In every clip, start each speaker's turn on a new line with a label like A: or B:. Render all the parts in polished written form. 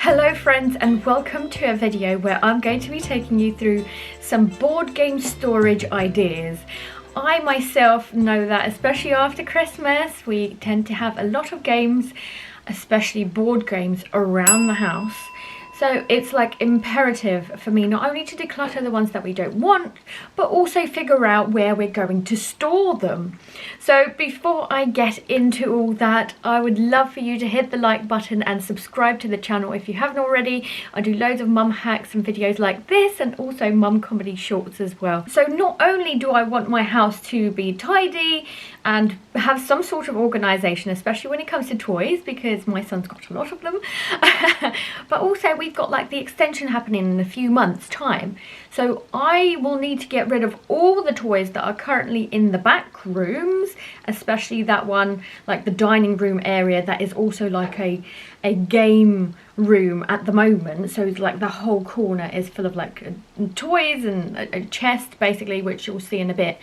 A: Hello friends, and welcome to a video where I'm going to be taking you through some board game storage ideas. I myself know that especially after Christmas we tend to have a lot of games, especially board games, around the house. So it's like imperative for me not only to declutter the ones that we don't want, but also figure out where we're going to store them. So before I get into all that, I would love for you to hit the like button and subscribe to the channel if you haven't already. I do loads of mum hacks and videos like this, and also mum comedy shorts as well. So not only do I want my house to be tidy and have some sort of organisation, especially when it comes to toys, because my son's got a lot of them, but also we've got like the extension happening in a few months time, so I will need to get rid of all the toys that are currently in the back rooms, especially that one, like the dining room area that is also like a game room at the moment. So it's like the whole corner is full of like toys and a chest basically, which you'll see in a bit.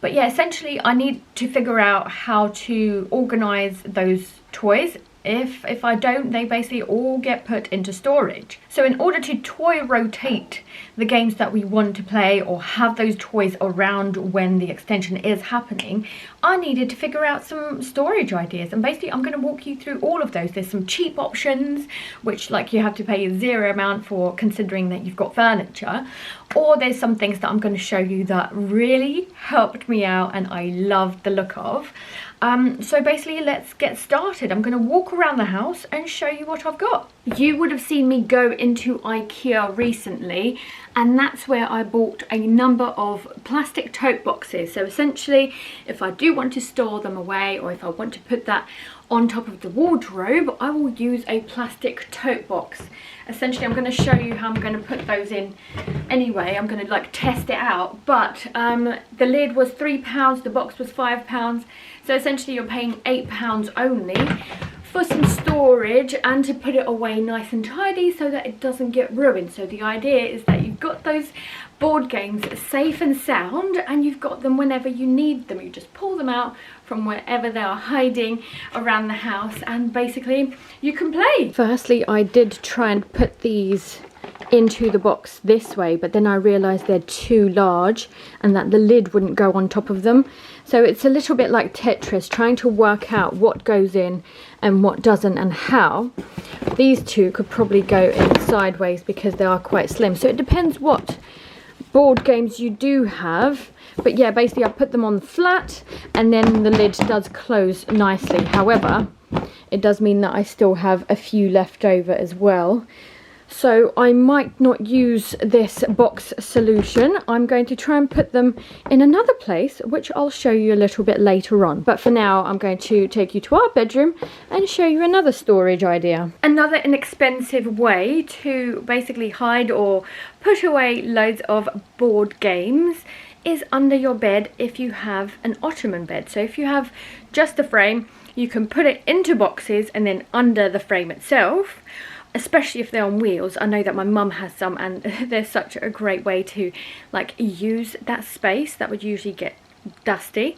A: But yeah, essentially I need to figure out how to organize those toys. If I don't, they basically all get put into storage. So in order to toy rotate the games that we want to play or have those toys around when the extension is happening, I needed to figure out some storage ideas, and basically I'm going to walk you through all of those. There's some cheap options which like you have to pay zero amount for, considering that you've got furniture, or there's some things that I'm going to show you that really helped me out and I loved the look of. So basically let's get started. I'm going to walk around the house and show you what I've got. You would have seen me go into Ikea recently, and that's where I bought a number of plastic tote boxes. So essentially, if I do want to store them away, or if I want to put that on top of the wardrobe, I will use a plastic tote box. Essentially, I'm going to show you how I'm going to put those in anyway. I'm going to like test it out, but the lid was £3, the box was £5, so essentially you're paying £8 only for some storage and to put it away nice and tidy so that it doesn't get ruined. So the idea is that you've got those board games safe and sound, and you've got them whenever you need them. You just pull them out from wherever they are hiding around the house and basically you can play. Firstly, I did try and put these into the box this way, but then I realized they're too large and that the lid wouldn't go on top of them. So it's a little bit like Tetris, trying to work out what goes in and what doesn't and how. These two could probably go in sideways because they are quite slim, so it depends what board games you do have. But yeah, basically I put them on flat and then the lid does close nicely. However, it does mean that I still have a few left over as well. So I might not use this box solution. I'm going to try and put them in another place, which I'll show you a little bit later on. But for now, I'm going to take you to our bedroom and show you another storage idea. Another inexpensive way to basically hide or put away loads of board games is under your bed if you have an Ottoman bed. So if you have just the frame, you can put it into boxes and then under the frame itself, especially if they're on wheels. I know that my mum has some, and they're such a great way to like use that space that would usually get dusty.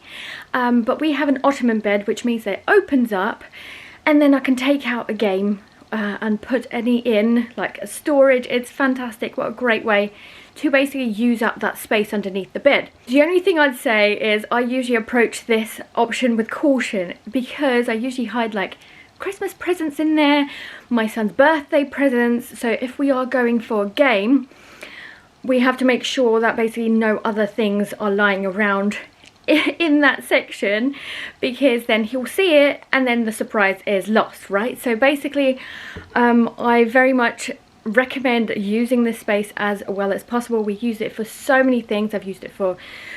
A: But we have an Ottoman bed, which means that it opens up and then I can take out a game and put any in, like a storage. It's fantastic. What a great way to basically use up that space underneath the bed. The only thing I'd say is I usually approach this option with caution, because I usually hide like Christmas presents in there, my son's birthday presents. So if we are going for a game, we have to make sure that basically no other things are lying around in that section, because then he'll see it and then the surprise is lost, right? So basically I very much recommend using this space as well as possible. We use it for so many things. I've used it for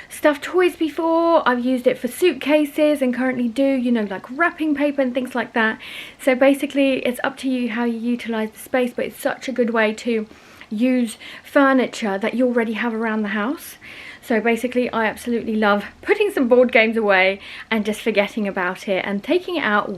A: stuffed toys before, I've used it for suitcases, and currently do, you know, like wrapping paper and things like that. So basically it's up to you how you utilize the space, but it's such a good way to use furniture that you already have around the house. So basically I absolutely love putting some board games away and just forgetting about it and taking it out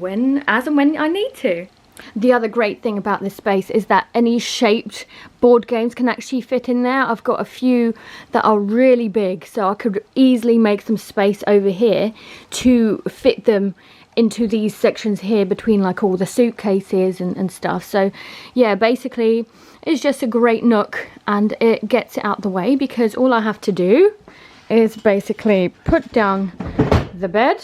A: as and when I need to. The other great thing about this space is that any shaped board games can actually fit in there. I've got a few that are really big, so I could easily make some space over here to fit them into these sections here between like all the suitcases and stuff. So yeah, basically it's just a great nook, and it gets it out the way because all I have to do is basically put down the bed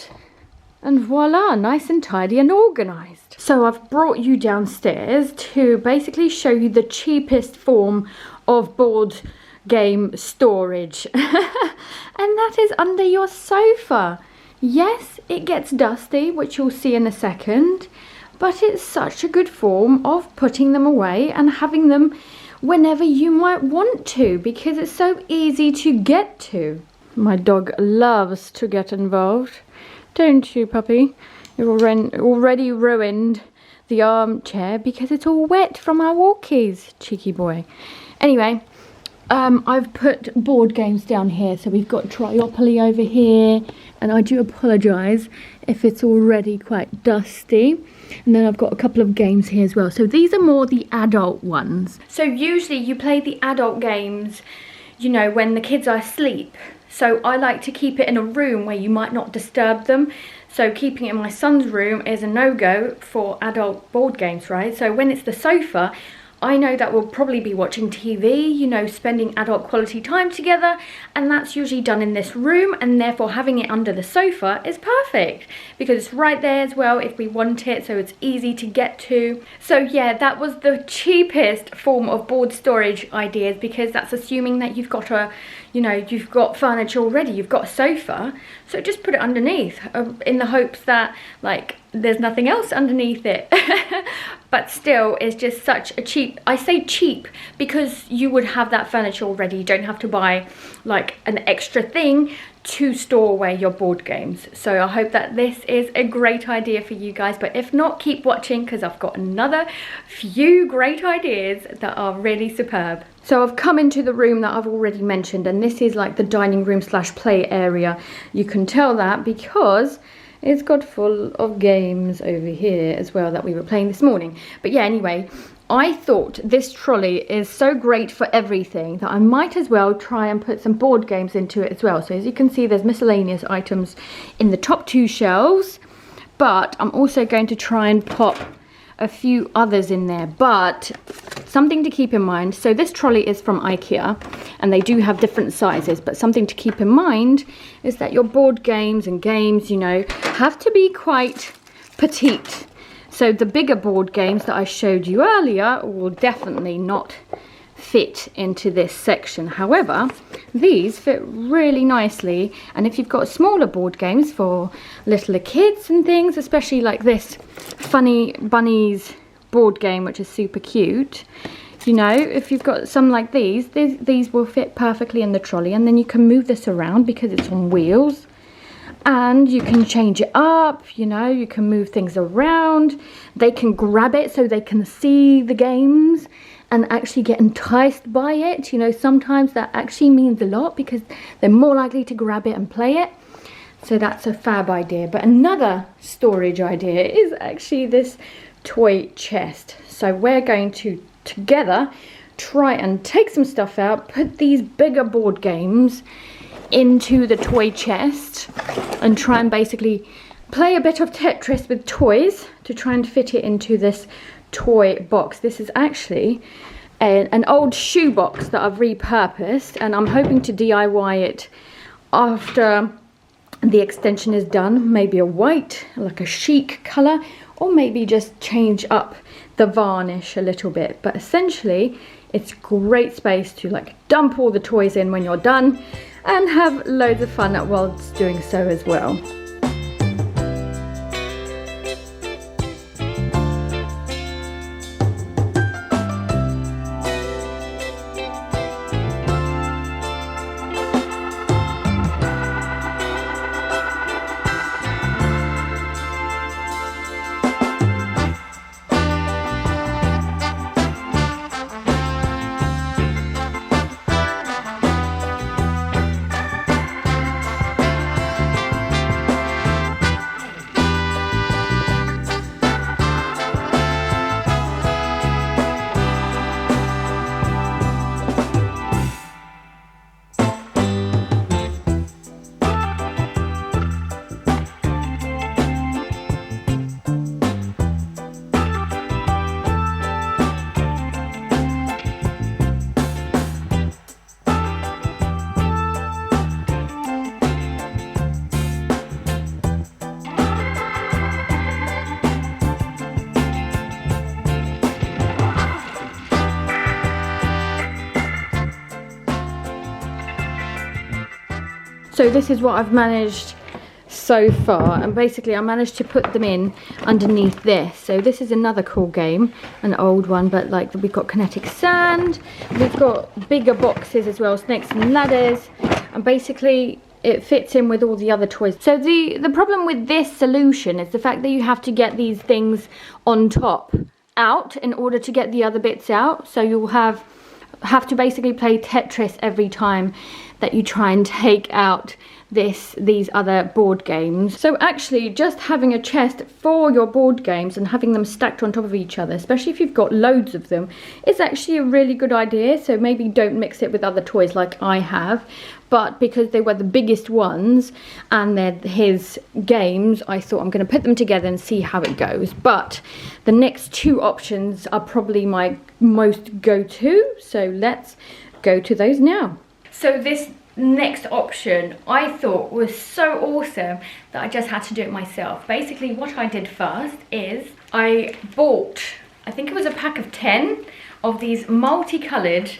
A: and voila, nice and tidy and organized. So I've brought you downstairs to basically show you the cheapest form of board game storage. And that is under your sofa. Yes, it gets dusty, which you'll see in a second, but it's such a good form of putting them away and having them whenever you might want to, because it's so easy to get to. My dog loves to get involved, don't you, puppy? You've already ruined the armchair because it's all wet from our walkies, cheeky boy. Anyway, I've put board games down here. So we've got Triopoly over here, and I do apologise if it's already quite dusty. And then I've got a couple of games here as well. So these are more the adult ones. So usually you play the adult games, you know, when the kids are asleep. So I like to keep it in a room where you might not disturb them. So keeping it in my son's room is a no-go for adult board games, right? So when it's the sofa, I know that we'll probably be watching TV, you know, spending adult quality time together, and that's usually done in this room, and therefore having it under the sofa is perfect because it's right there as well if we want it, so it's easy to get to. So yeah, that was the cheapest form of board storage ideas, because that's assuming that you've got a, you know, you've got furniture already, you've got a sofa, so just put it underneath in the hopes that like there's nothing else underneath it. But still, it's just such a cheap, I say cheap because you would have that furniture already. You don't have to buy like an extra thing to store away your board games. So I hope that this is a great idea for you guys, but if not, keep watching because I've got another few great ideas that are really superb. So I've come into the room that I've already mentioned, and this is like the dining room slash play area. You can tell that because it's got full of games over here as well that we were playing this morning. But yeah, anyway, I thought this trolley is so great for everything that I might as well try and put some board games into it as well. So as you can see, there's miscellaneous items in the top two shelves, but I'm also going to try and pop a few others in there. But something to keep in mind, so this trolley is from Ikea and they do have different sizes, but something to keep in mind is that your board games and games, you know, have to be quite petite. So the bigger board games that I showed you earlier will definitely not fit into this section. However, these fit really nicely, and if you've got smaller board games for littler kids and things, especially like this funny bunnies board game, which is super cute, you know, if you've got some like these will fit perfectly in the trolley, and then you can move this around because it's on wheels. And you can change it up, you know, you can move things around. They can grab it so they can see the games and actually get enticed by it. You know, sometimes that actually means a lot because they're more likely to grab it and play it. So that's a fab idea. But another storage idea is actually this toy chest. So we're going to together try and take some stuff out, put these bigger board games into the toy chest and try and basically play a bit of Tetris with toys to try and fit it into this toy box. This is actually an old shoe box that I've repurposed, and I'm hoping to DIY it after the extension is done. Maybe a white, like a chic colour, or maybe just change up the varnish a little bit. But essentially it's great space to like dump all the toys in when you're done and have loads of fun whilst doing so as well. So this is what I've managed so far, and basically I managed to put them in underneath this. So this is another cool game, an old one, but like we've got kinetic sand, we've got bigger boxes as well, snakes and ladders, and basically it fits in with all the other toys. So the problem with this solution is the fact that you have to get these things on top out in order to get the other bits out. So you'll have to basically play Tetris every time that you try and take out these other board games. So actually just having a chest for your board games and having them stacked on top of each other, especially if you've got loads of them, is actually a really good idea. So maybe don't mix it with other toys like I have, but because they were the biggest ones and they're his games, I thought I'm going to put them together and see how it goes. But the next two options are probably my most go-to, so let's go to those now. So this next option I thought was so awesome that I just had to do it myself. Basically what I did first is I bought, I think it was a pack of 10 of these multicolored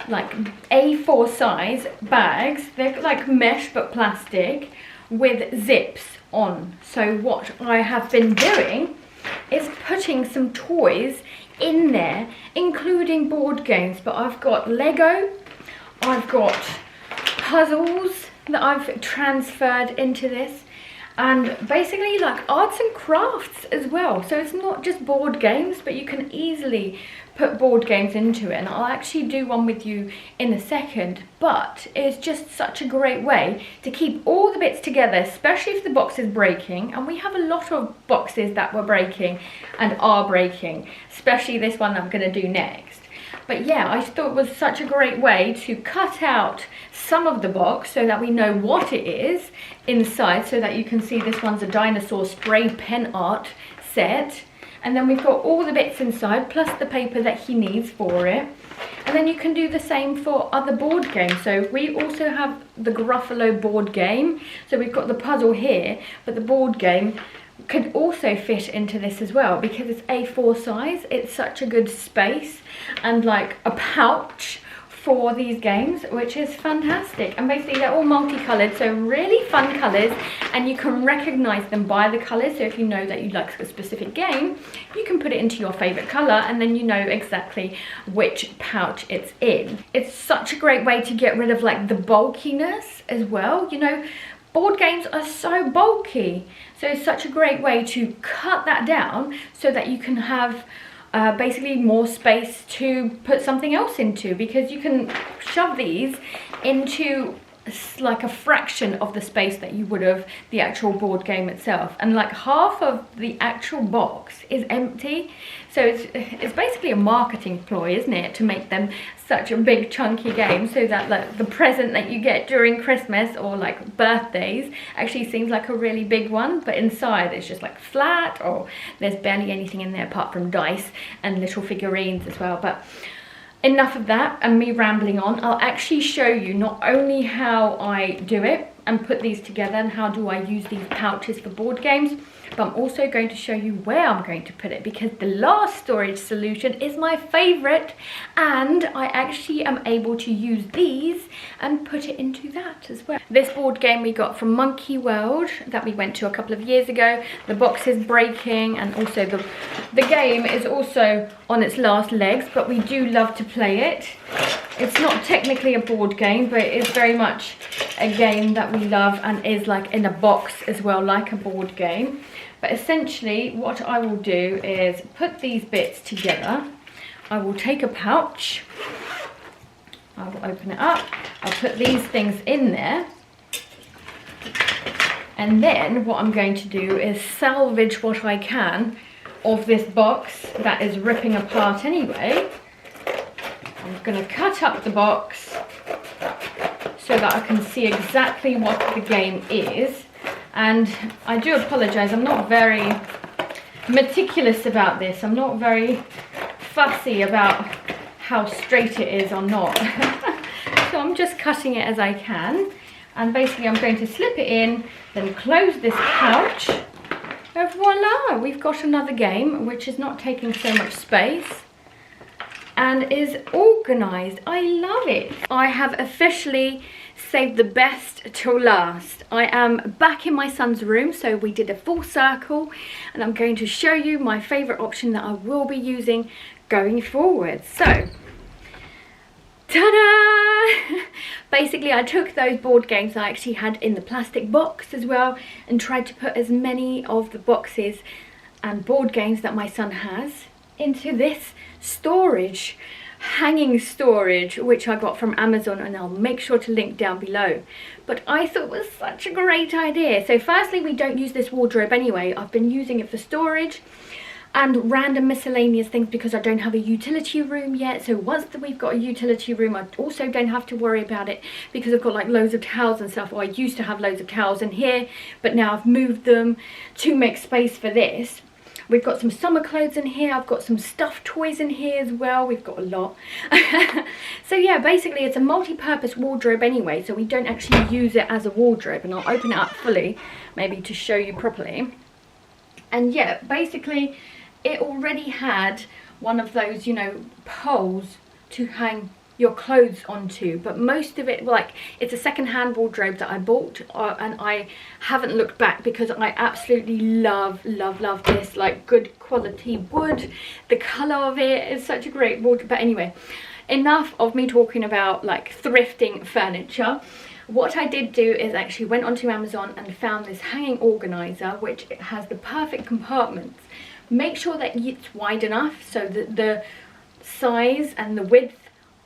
A: like A4 size bags. They're like mesh but plastic with zips on. So what I have been doing is putting some toys in there, including board games, but I've got Lego, I've got puzzles that I've transferred into this, and basically like arts and crafts as well. So it's not just board games, but you can easily put board games into it, and I'll actually do one with you in a second. But it's just such a great way to keep all the bits together, especially if the box is breaking, and we have a lot of boxes that were breaking and are breaking, especially this one I'm going to do next. But yeah, I thought it was such a great way to cut out some of the box so that we know what it is inside, so that you can see this one's a dinosaur spray pen art set. And then we've got all the bits inside, plus the paper that he needs for it. And then you can do the same for other board games. So we also have the Gruffalo board game. So we've got the puzzle here, but the board game could also fit into this as well because it's A4 size. It's such a good space and like a pouch for these games, which is fantastic. And basically they're all multicolored, so really fun colors, and you can recognize them by the colors. So if you know that you like a specific game, you can put it into your favorite color and then you know exactly which pouch it's in. It's such a great way to get rid of like the bulkiness as well. You know, board games are so bulky, so it's such a great way to cut that down so that you can have basically more space to put something else into, because you can shove these into like a fraction of the space that you would have the actual board game itself, and like half of the actual box is empty. So it's basically a marketing ploy, isn't it, to make them such a big chunky game, so that like the present that you get during Christmas or like birthdays actually seems like a really big one, but inside it's just like flat, or there's barely anything in there apart from dice and little figurines as well. But enough of that and me rambling on. I'll actually show you not only how I do it and put these together and how do I use these pouches for board games, but I'm also going to show you where I'm going to put it, because the last storage solution is my favorite, and I actually am able to use these and put it into that as well. This board game we got from Monkey World that we went to a couple of years ago. The box is breaking, and also the game is also on its last legs, but we do love to play it. It's not technically a board game, but it is very much a game that we love and is like in a box as well, like a board game. But essentially what I will do is put these bits together. I will take a pouch, I will open it up, I'll put these things in there, and then what I'm going to do is salvage what I can of this box that is ripping apart anyway. I'm going to cut up the box so that I can see exactly what the game is. And I do apologise, I'm not very meticulous about this. I'm not very fussy about how straight it is or not. So I'm just cutting it as I can. And basically I'm going to slip it in, then close this pouch. And voila, we've got another game which is not taking so much space and is organised. I love it. I have officially Save the best till last. I am back in my son's room, so we did a full circle, and I'm going to show you my favourite option that I will be using going forward. So, ta-da! Basically, I took those board games I actually had in the plastic box as well and tried to put as many of the boxes and board games that my son has into this storage, hanging storage, which I got from Amazon, and I'll make sure to link down below. But I thought it was such a great idea. So firstly, we don't use this wardrobe anyway. I've been using it for storage and random miscellaneous things because I don't have a utility room yet. So once we've got a utility room, I also don't have to worry about it because I've got like loads of towels and stuff. Or I used to have loads of towels in here, but now I've moved them to make space for this. We've got some summer clothes in here. I've got some stuffed toys in here as well. We've got a lot. So yeah, basically it's a multi-purpose wardrobe anyway, so we don't actually use it as a wardrobe. And I'll open it up fully, maybe to show you properly. And yeah, basically it already had one of those, you know, poles to hang your clothes onto, but most of it, like, it's a second-hand wardrobe that I bought, and I haven't looked back because I absolutely love this, like, good quality wood. The colour of it is such a great wardrobe. But anyway, enough of me talking about like thrifting furniture. What I did do is actually went onto Amazon and found this hanging organizer, which has the perfect compartments. Make sure that it's wide enough so that the size and the width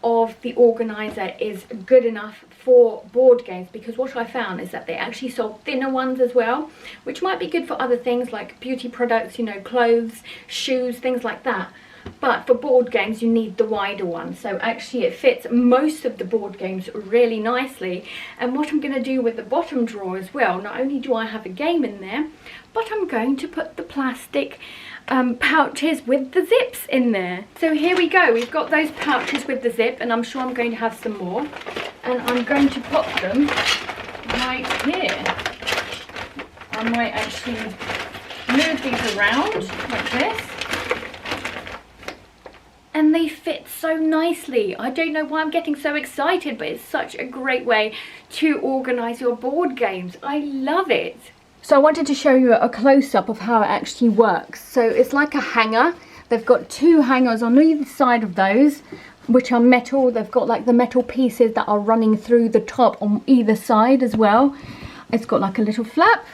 A: of the organizer is good enough for board games, because what I found is that they actually sold thinner ones as well, which might be good for other things like beauty products, you know, clothes, shoes, things like that. But for board games you need the wider one, so actually it fits most of the board games really nicely. And what I'm going to do with the bottom drawer as well, not only do I have a game in there, but I'm going to put the plastic pouches with the zips in there. So here we go, we've got those pouches with the zip, and I'm sure I'm going to have some more, and I'm going to put them right here. I might actually move these around like this, and they fit so nicely. I don't know why I'm getting so excited, but it's such a great way to organise your board games. I love it. So I wanted to show you a close-up of how it actually works. So it's like a hanger. They've got two hangers on either side of those, which are metal. They've got like the metal pieces that are running through the top on either side as well. It's got like a little flap,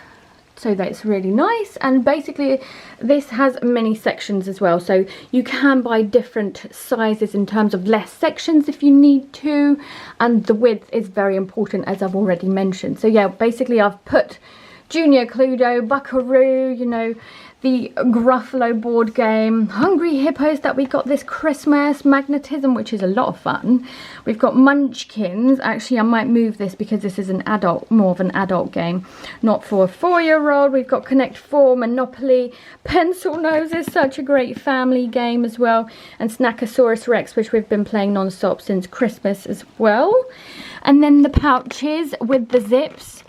A: so that's really nice. And basically this has many sections as well, so you can buy different sizes in terms of less sections if you need to, and the width is very important, as I've already mentioned. So yeah, basically I've put Junior Cluedo, Buckaroo, you know, the Gruffalo board game, Hungry Hippos that we got this Christmas, Magnetism, which is a lot of fun. We've got Munchkins. Actually, I might move this because this is an adult, more of an adult game, not for a 4-year-old. We've got Connect 4, Monopoly, Pencil Nose is such a great family game as well, and Snackosaurus Rex, which we've been playing non-stop since Christmas as well. And then the pouches with the zips.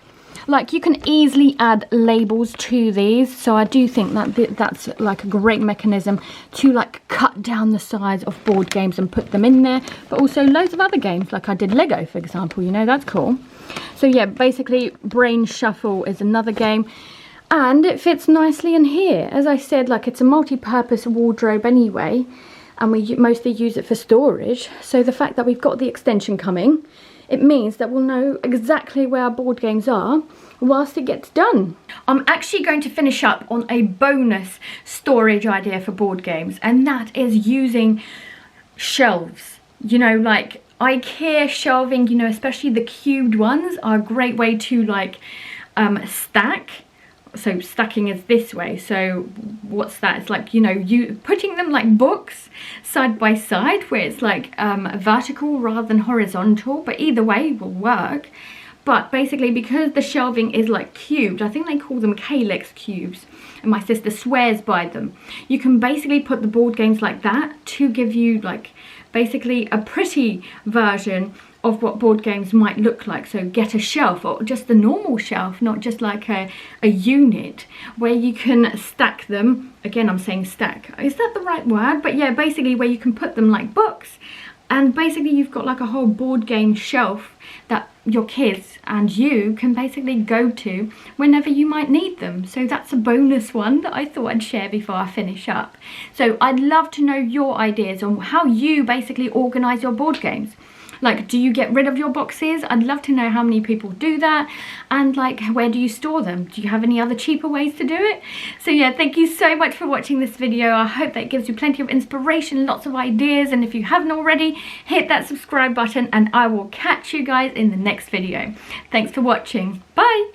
A: Like, you can easily add labels to these, so I do think that that's like a great mechanism to like cut down the size of board games and put them in there, but also loads of other games, like I did Lego, for example, you know, that's cool. So yeah, basically Brain Shuffle is another game, and it fits nicely in here. As I said, like, it's a multi-purpose wardrobe anyway, and we mostly use it for storage, so the fact that we've got the extension coming, it means that we'll know exactly where our board games are whilst it gets done. I'm actually going to finish up on a bonus storage idea for board games, and that is using shelves. You know, like Ikea shelving, you know, especially the cubed ones are a great way to like stack. So stacking is this way, so what's that? It's like, you know, you putting them like books side by side, where it's like vertical rather than horizontal, but either way will work. But basically, because the shelving is like cubed, I think they call them calyx cubes, and my sister swears by them, you can basically put the board games like that to give you like basically a pretty version of what board games might look like. So get a shelf, or just a normal shelf, not just like a unit, where you can stack them. Again, I'm saying stack, is that the right word? But yeah, basically where you can put them like books, and basically you've got like a whole board game shelf that your kids and you can basically go to whenever you might need them. So that's a bonus one that I thought I'd share before I finish up. So I'd love to know your ideas on how you basically organize your board games. Like, do you get rid of your boxes? I'd love to know how many people do that. And like, where do you store them? Do you have any other cheaper ways to do it? So yeah, thank you so much for watching this video. I hope that gives you plenty of inspiration, lots of ideas. And if you haven't already, hit that subscribe button and I will catch you guys in the next video. Thanks for watching. Bye.